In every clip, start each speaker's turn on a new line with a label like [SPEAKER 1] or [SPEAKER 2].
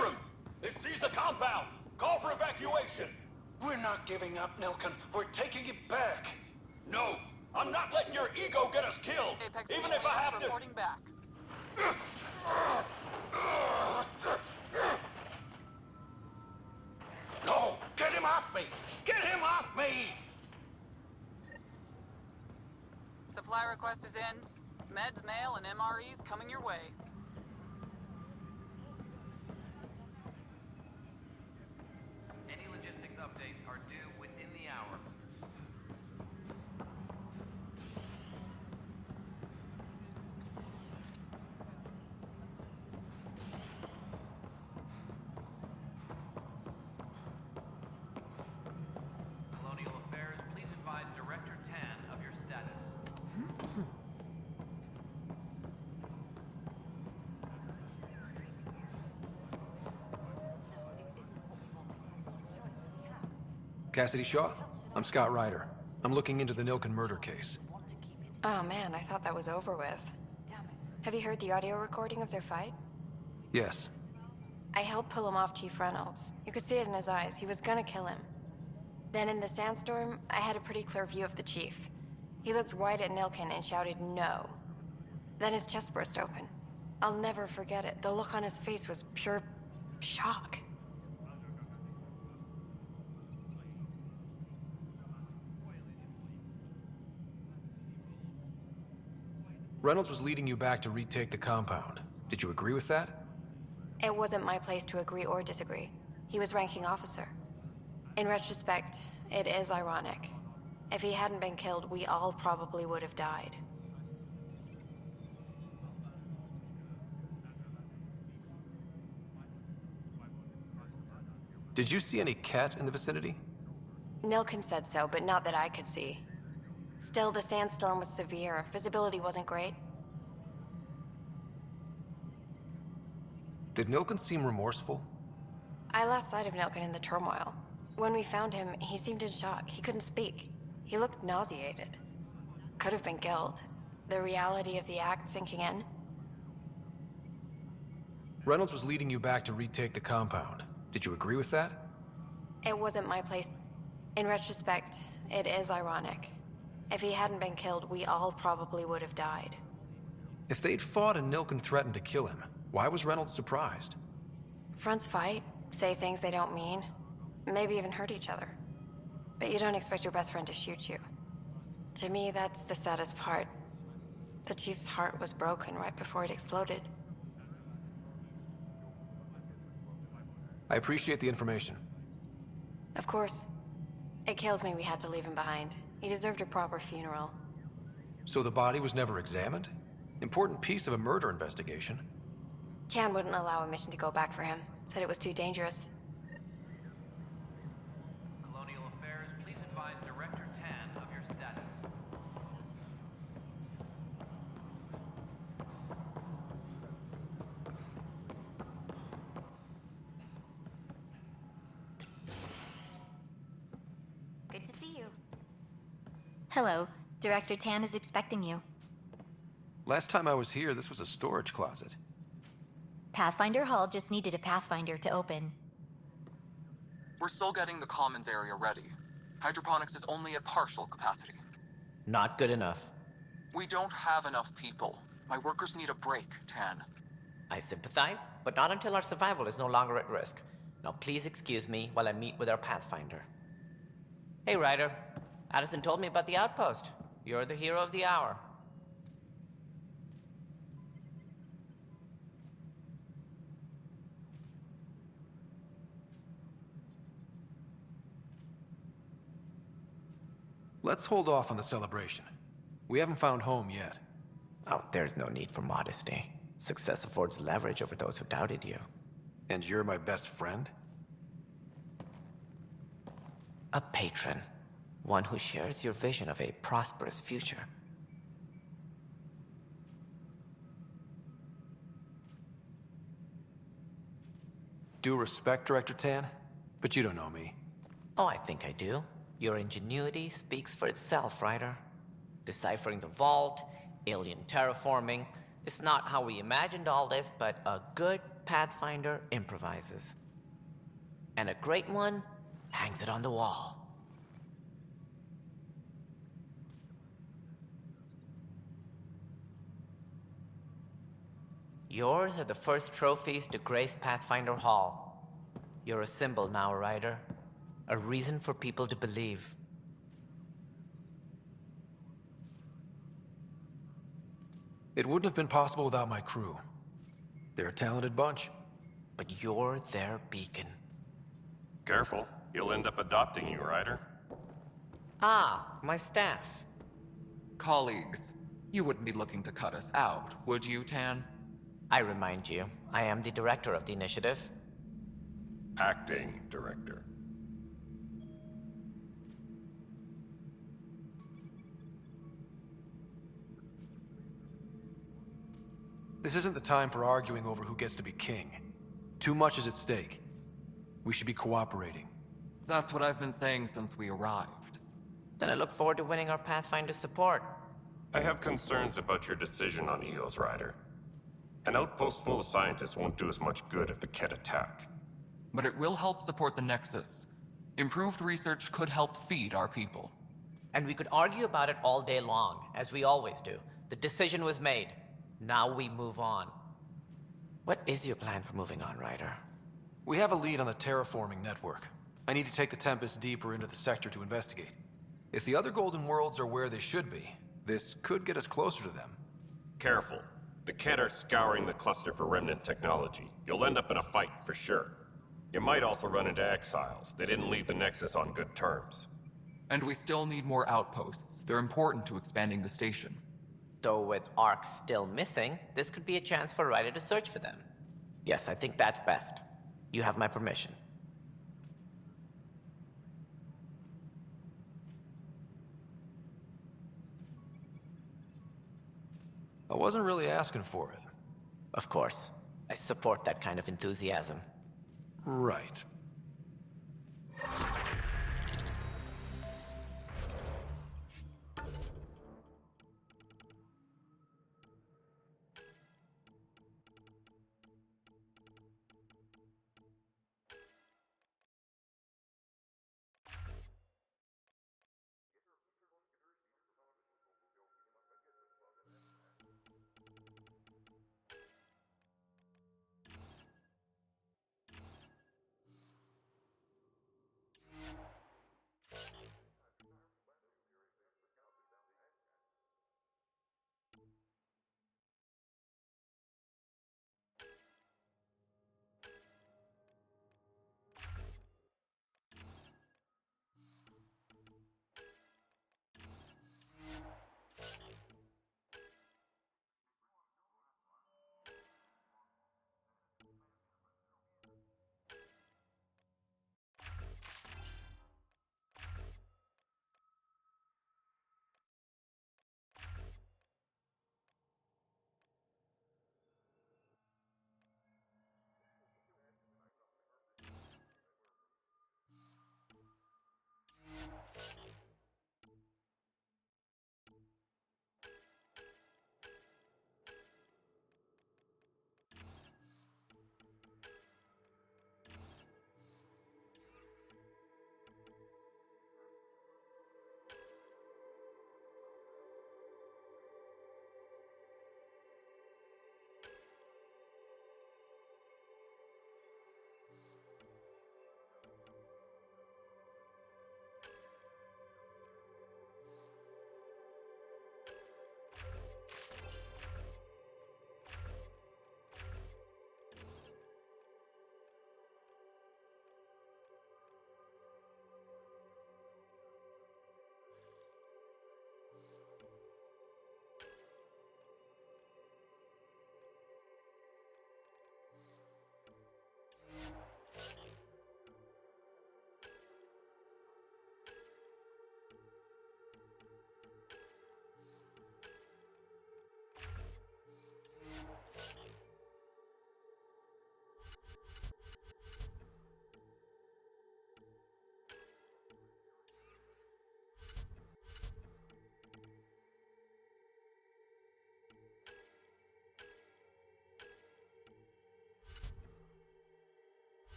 [SPEAKER 1] hear him! They've seized the compound! Call for evacuation!
[SPEAKER 2] We're not giving up, Nilken. We're taking it back.
[SPEAKER 1] No! I'm not letting your ego get us killed!
[SPEAKER 3] Apex
[SPEAKER 1] Even
[SPEAKER 3] team
[SPEAKER 1] if I have to...
[SPEAKER 3] reporting back.
[SPEAKER 2] No! Get him off me! Get him off me!
[SPEAKER 3] Supply request is in. Meds, mail, and MREs coming your way.
[SPEAKER 4] Any logistics updates are due within the hour. Colonial Affairs, please advise Director Tan of your status.
[SPEAKER 5] Cassidy Shaw? I'm Scott Ryder. I'm looking into the Nilken murder case.
[SPEAKER 6] Oh man, I thought that was over with. Have you heard the audio recording of their fight?
[SPEAKER 5] Yes.
[SPEAKER 6] I helped pull him off Chief Reynolds. You could see it in his eyes. He was gonna kill him. Then in the sandstorm, I had a pretty clear view of the Chief. He looked right at Nilken and shouted no. Then his chest burst open. I'll never forget it. The look on his face was pure shock.
[SPEAKER 5] Reynolds was leading you back to retake the compound. Did you agree with that?
[SPEAKER 6] It wasn't my place to agree or disagree. He was ranking officer. In retrospect, it is ironic. If he hadn't been killed, we all probably would have died.
[SPEAKER 5] Did you see any cat in the vicinity?
[SPEAKER 6] Nilken said so, but not that I could see. Still, the sandstorm was severe. Visibility wasn't great.
[SPEAKER 5] Did Nilken seem remorseful?
[SPEAKER 6] I lost sight of Nilken in the turmoil. When we found him, he seemed in shock. He couldn't speak. He looked nauseated. Could have been guilt. The reality of the act sinking in.
[SPEAKER 5] Reynolds was leading you back to retake the compound. Did you agree with that?
[SPEAKER 6] It wasn't my place. In retrospect, it is ironic. If he hadn't been killed, we all probably would have died.
[SPEAKER 5] If they'd fought and Nilken threatened to kill him, why was Reynolds surprised?
[SPEAKER 6] Fronts fight, say things they don't mean, maybe even hurt each other. But you don't expect your best friend to shoot you. To me, that's the saddest part. The Chief's heart was broken right before it exploded.
[SPEAKER 5] I appreciate the information.
[SPEAKER 6] Of course. It kills me we had to leave him behind. He deserved a proper funeral.
[SPEAKER 5] So the body was never examined? Important piece of a murder investigation.
[SPEAKER 6] Tian wouldn't allow a mission to go back for him. Said it was too dangerous.
[SPEAKER 4] Colonial Affairs, please advise Director Tan of your status.
[SPEAKER 7] Good to see you. Hello. Director Tan is expecting you.
[SPEAKER 5] Last time I was here, this was a storage closet.
[SPEAKER 7] Pathfinder Hall just needed a Pathfinder to open.
[SPEAKER 8] We're still getting the commons area ready. Hydroponics is only at partial capacity.
[SPEAKER 9] Not good enough.
[SPEAKER 8] We don't have enough people. My workers need a break, Tan.
[SPEAKER 9] I sympathize, but not until our survival is no longer at risk. Now please excuse me while I meet with our Pathfinder. Hey, Ryder. Addison told me about the outpost. You're the hero of the hour.
[SPEAKER 5] Let's hold off on the celebration. We haven't found home yet.
[SPEAKER 9] Oh, there's no need for modesty. Success affords leverage over those who doubted you.
[SPEAKER 5] And you're my best friend?
[SPEAKER 9] A patron. One who shares your vision of a prosperous future.
[SPEAKER 5] Due respect, Director Tan, but you don't know me.
[SPEAKER 9] Oh, I think I do. Your ingenuity speaks for itself, Ryder. Deciphering the vault, alien terraforming. It's not how we imagined all this, but a good Pathfinder improvises. And a great one hangs it on the wall. Yours are the first trophies to grace Pathfinder Hall. You're a symbol now, Ryder. A reason for people to believe.
[SPEAKER 5] It wouldn't have been possible without my crew. They're a talented bunch.
[SPEAKER 9] But you're their beacon.
[SPEAKER 1] Careful. He'll end up adopting you, Ryder.
[SPEAKER 9] Ah, my staff.
[SPEAKER 8] Colleagues, you wouldn't be looking to cut us out, would you, Tan?
[SPEAKER 9] I remind you, I am the director of the initiative.
[SPEAKER 1] Acting director.
[SPEAKER 5] This isn't the time for arguing over who gets to be king. Too much is at stake. We should be cooperating.
[SPEAKER 8] That's what I've been saying since we arrived.
[SPEAKER 9] Then I look forward to winning our Pathfinder support.
[SPEAKER 1] I have concerns about your decision on Eos, Ryder. An outpost full of scientists won't do as much good if the Kett attack.
[SPEAKER 8] But it will help support the Nexus. Improved research could help feed our people.
[SPEAKER 9] And we could argue about it all day long, as we always do. The decision was made. Now we move on. What is your plan for moving on, Ryder?
[SPEAKER 5] We have a lead on the terraforming network. I need to take the Tempest deeper into the sector to investigate. If the other Golden Worlds are where they should be, this could get us closer to them.
[SPEAKER 1] Careful. The Kett are scouring the cluster for remnant technology. You'll end up in a fight, for sure. You might also run into exiles. They didn't leave the Nexus on good terms.
[SPEAKER 8] And we still need more outposts. They're important to expanding the station.
[SPEAKER 9] Though with Ark still missing, this could be a chance for Ryder to search for them. Yes, I think that's best. You have my permission.
[SPEAKER 5] I wasn't really asking for it.
[SPEAKER 9] Of course. I support that kind of enthusiasm.
[SPEAKER 5] Right.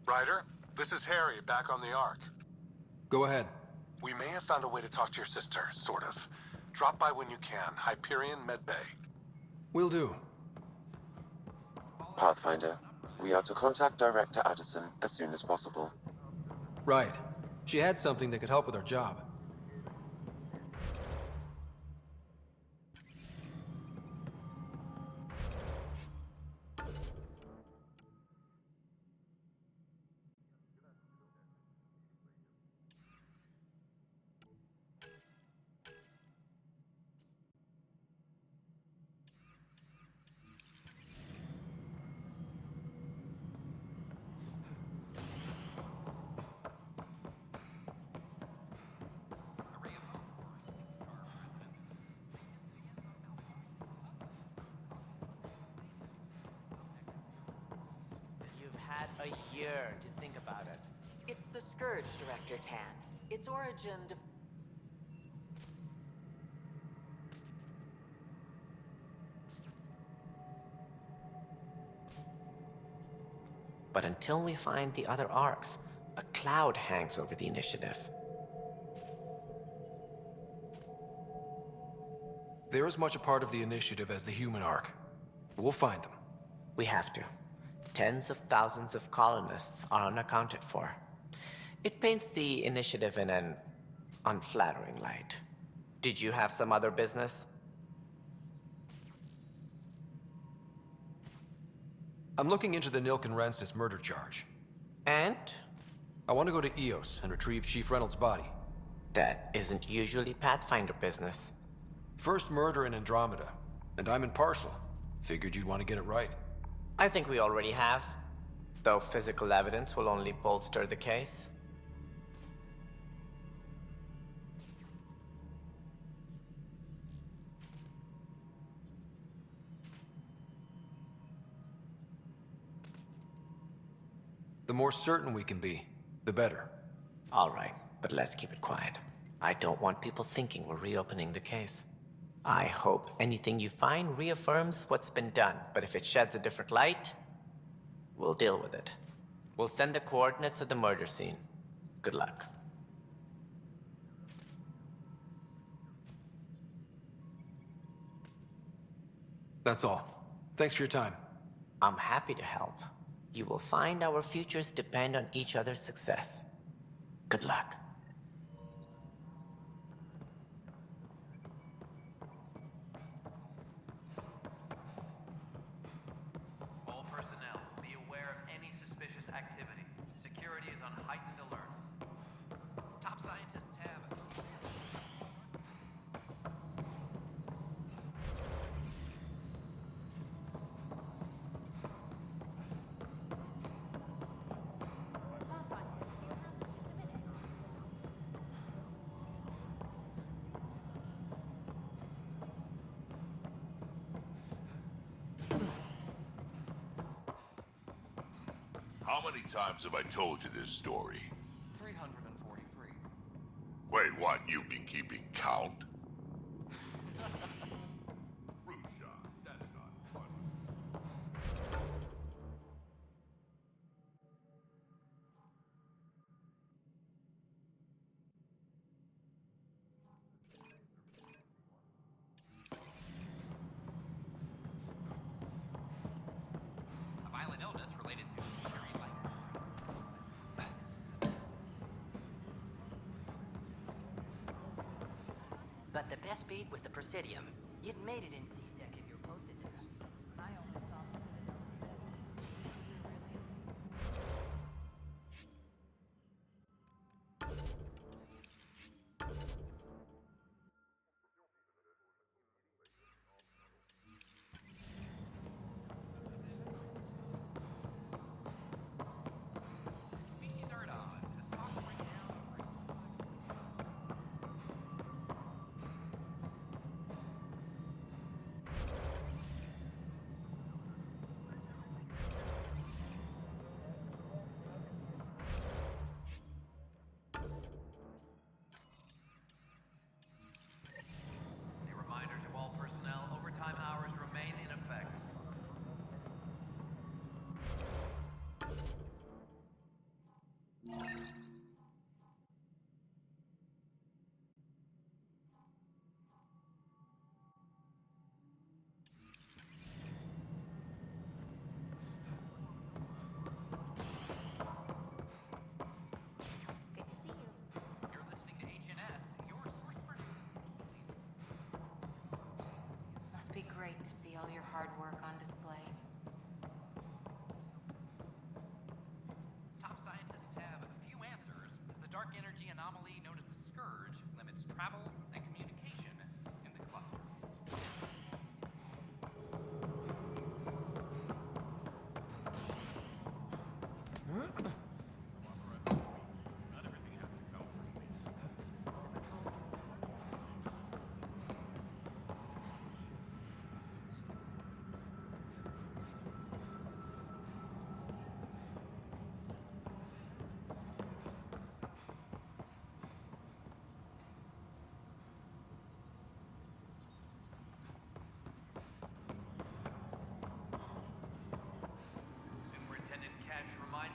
[SPEAKER 2] Ryder, this is Harry, back on the Ark.
[SPEAKER 5] Go ahead.
[SPEAKER 2] We may have found a way to talk to your sister, sort of. Drop by when you can. Hyperion Medbay.
[SPEAKER 5] Will do.
[SPEAKER 10] Pathfinder, we are to contact Director Addison as soon as possible.
[SPEAKER 5] Right. She had something that could help with our job.
[SPEAKER 9] You've had a year to think about it.
[SPEAKER 11] It's the Scourge, Director Tan. Its origin
[SPEAKER 9] But until we find the other arcs, a cloud hangs over the initiative.
[SPEAKER 5] They're as much a part of the initiative as the human arc. We'll find them.
[SPEAKER 9] We have to. Tens of thousands of colonists are unaccounted for. It paints the initiative in an unflattering light. Did you have some other business?
[SPEAKER 5] I'm looking into the Nilk and Rensis murder charge.
[SPEAKER 9] And?
[SPEAKER 5] I want to go to Eos and retrieve Chief Reynolds' body.
[SPEAKER 9] That isn't usually Pathfinder business.
[SPEAKER 5] First murder in Andromeda, and I'm impartial. Figured you'd want to get it right.
[SPEAKER 9] I think we already have, though physical evidence will only bolster the case.
[SPEAKER 5] The more certain we can be, the better.
[SPEAKER 9] All right, but let's keep it quiet. I don't want people thinking we're reopening the case. I hope anything you find reaffirms what's been done, but if it sheds a different light, we'll deal with it. We'll send the coordinates of the murder scene. Good luck.
[SPEAKER 5] That's all. Thanks for your time.
[SPEAKER 9] I'm happy to help. You will find our futures depend on each other's success. Good luck.
[SPEAKER 4] All personnel, be aware of any suspicious activity. Security is on heightened alert. Top scientists have it.
[SPEAKER 12] How many times have I told you this story?
[SPEAKER 8] 343.
[SPEAKER 12] Wait, what? You've been keeping count? Rusha, that's not funny.
[SPEAKER 4] A violent illness related to Harry Light.
[SPEAKER 13] But the best beat was the Presidium. It made it in C-Sec if you're posted there.
[SPEAKER 3] I only saw the Citadel bits.
[SPEAKER 4] Species are at odds. As talk right now. Scourge limits travel and communication in the cluster. Superintendent Cash remind.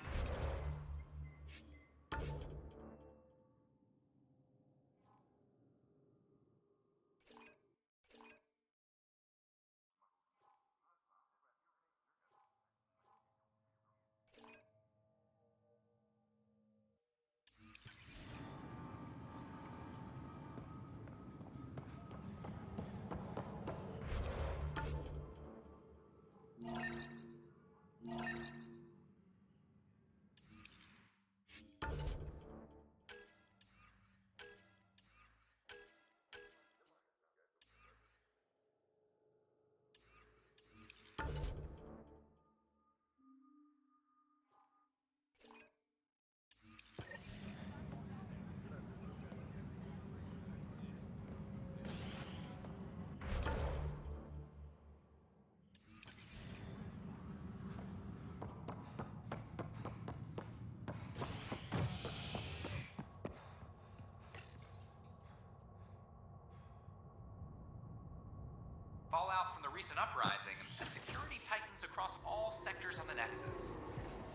[SPEAKER 4] Fallout from the recent uprising and security tightens across all sectors on the Nexus.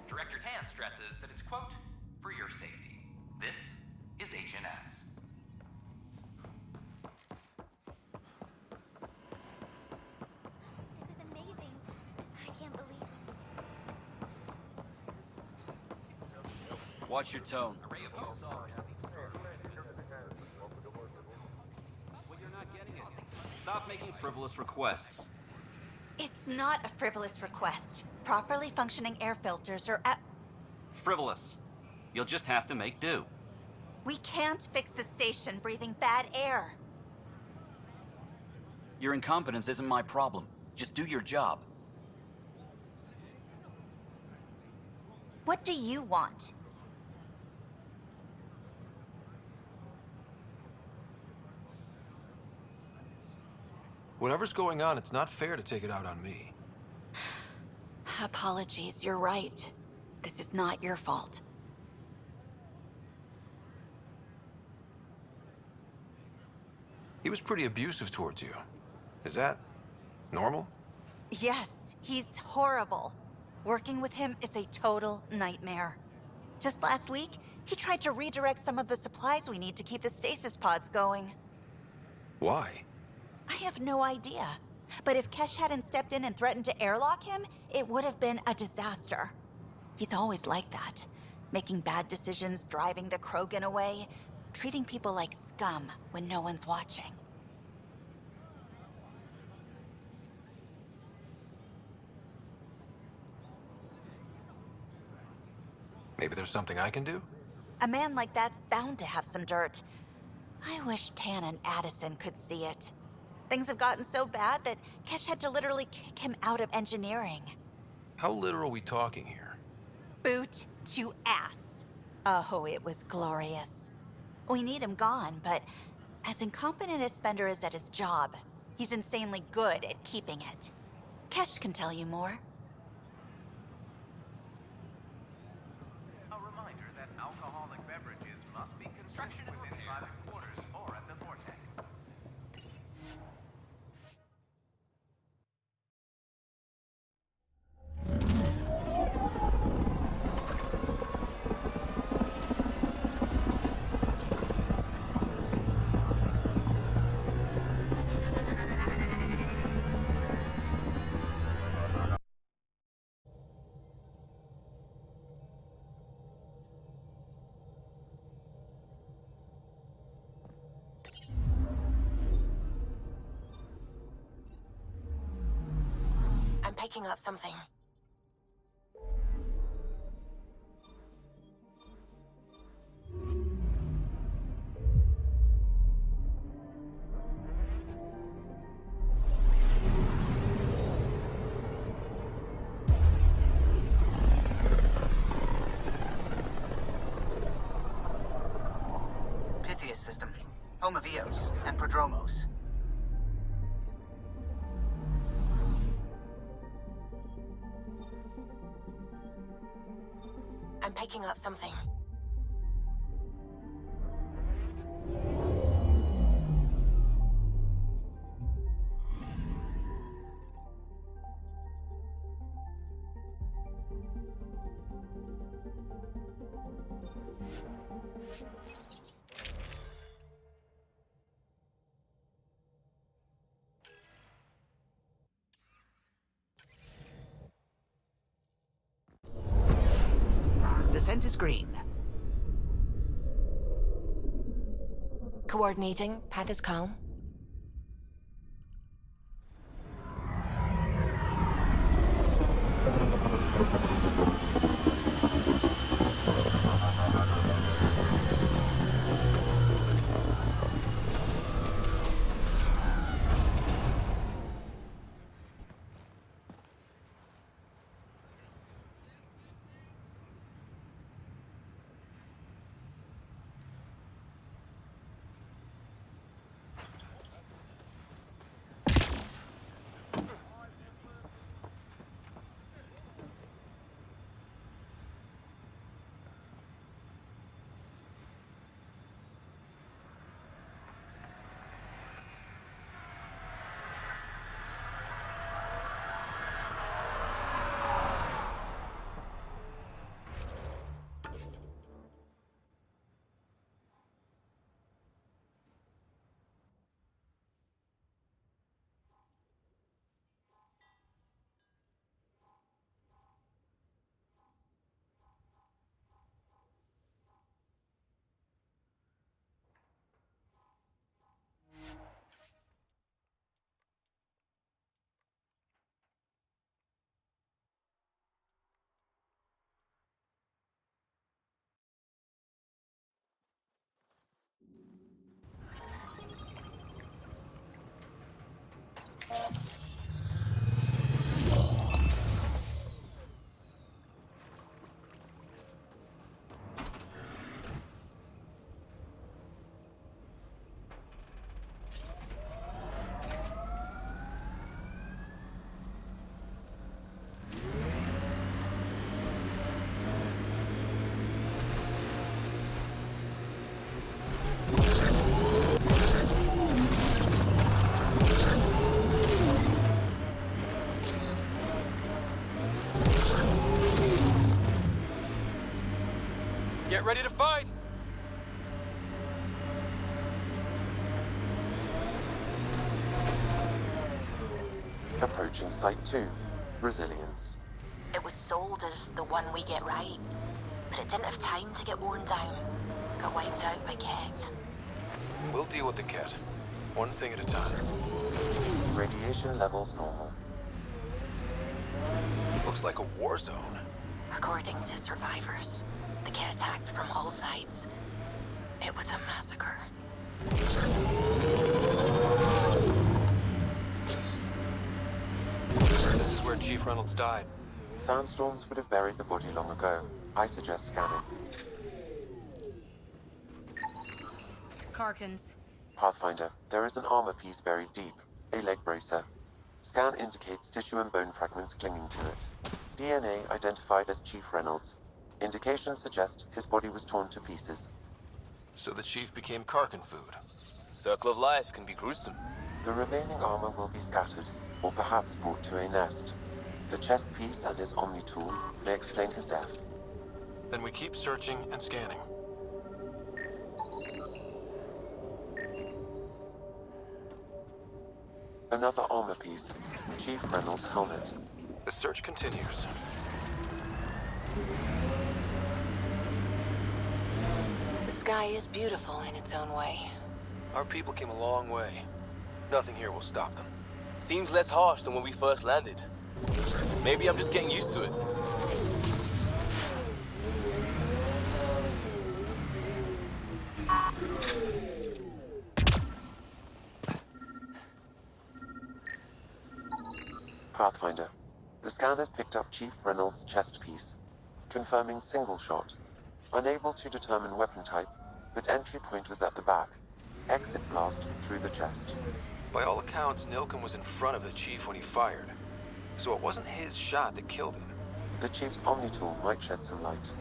[SPEAKER 4] Director Tan stresses that it's, quote, for your safety. This is HNS.
[SPEAKER 7] This is amazing. I can't believe it.
[SPEAKER 14] Watch your tone.
[SPEAKER 4] Array of hope.
[SPEAKER 14] Stop making frivolous requests.
[SPEAKER 15] It's not a frivolous request. Properly functioning air filters are at...
[SPEAKER 14] Frivolous. You'll just have to make do.
[SPEAKER 15] We can't fix the station breathing bad air.
[SPEAKER 14] Your incompetence isn't my problem. Just do your job.
[SPEAKER 15] What do you want?
[SPEAKER 5] Whatever's going on, it's not fair to take it out on me.
[SPEAKER 15] Apologies, you're right. This is not your fault.
[SPEAKER 5] He was pretty abusive towards you. Is that normal?
[SPEAKER 15] Yes, he's horrible. Working with him is a total nightmare. Just last week, he tried to redirect some of the supplies we need to keep the stasis pods going.
[SPEAKER 5] Why?
[SPEAKER 15] I have no idea. But if Kesh hadn't stepped in and threatened to airlock him, it would have been a disaster. He's always like that. Making bad decisions, driving the Krogan away, treating people like scum when no one's watching.
[SPEAKER 5] Maybe there's something I can do?
[SPEAKER 15] A man like that's bound to have some dirt. I wish Tan and Addison could see it. Things have gotten so bad that Kesh had to literally kick him out of engineering.
[SPEAKER 5] How literal are we talking here?
[SPEAKER 15] Boot to ass. Oh, it was glorious. We need him gone, but as incompetent as Spender is at his job, he's insanely good at keeping it. Kesh can tell you more.
[SPEAKER 4] A reminder that alcoholic beverages must be construction within private quarters or at the vortex.
[SPEAKER 6] I'm picking up something.
[SPEAKER 16] system. Home of Eos and Prodromos.
[SPEAKER 6] I'm picking up something.
[SPEAKER 13] Descent is green.
[SPEAKER 6] Coordinating. Path is calm.
[SPEAKER 5] Get ready to fight!
[SPEAKER 10] Approaching Site 2. Resilience.
[SPEAKER 6] It was sold as the one we get right, but it didn't have time to get worn down. Got wiped out by Kett.
[SPEAKER 5] We'll deal with the Kett. One thing at a time.
[SPEAKER 10] Radiation levels normal.
[SPEAKER 5] Looks like a war zone.
[SPEAKER 6] According to survivors, the Kett attacked from all sides. It was a massacre.
[SPEAKER 5] This is where Chief Reynolds died.
[SPEAKER 10] Sandstorms would have buried the body long ago. I suggest scanning.
[SPEAKER 17] Karkins.
[SPEAKER 10] Pathfinder, there is an armor piece buried deep. A leg bracer. Scan indicates tissue and bone fragments clinging to it. DNA identified as Chief Reynolds. Indications suggest his body was torn to pieces.
[SPEAKER 5] So the Chief became Karkin food.
[SPEAKER 18] Circle of life can be gruesome.
[SPEAKER 10] The remaining armor will be scattered, or perhaps brought to a nest. The chest piece and his Omni tool may explain his death.
[SPEAKER 5] Then we keep searching and scanning.
[SPEAKER 10] Another armor piece. Chief Reynolds' helmet.
[SPEAKER 5] The search continues.
[SPEAKER 6] The sky is beautiful in its own way.
[SPEAKER 18] Our people came a long way. Nothing here will stop them. Seems less harsh than when we first landed. Maybe I'm just getting used to it.
[SPEAKER 10] Pathfinder. The scan has picked up Chief Reynolds' chest piece, confirming single shot. Unable to determine weapon type, but entry point was at the back. Exit blast through the chest.
[SPEAKER 18] By all accounts, Nilken was in front of the Chief when he fired. So it wasn't his shot that killed him.
[SPEAKER 10] The Chief's Omni-tool might shed some light.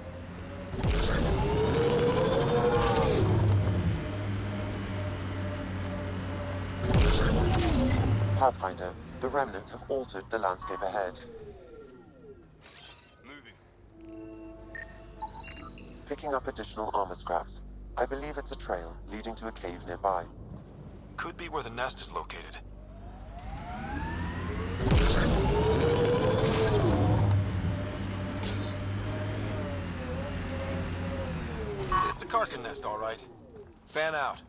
[SPEAKER 10] Pathfinder, the Remnant have altered the landscape ahead. Picking up additional armor scraps. I believe it's a trail leading to a cave nearby.
[SPEAKER 18] Could be where the nest is located. It's a Karkin nest, all right. Fan out.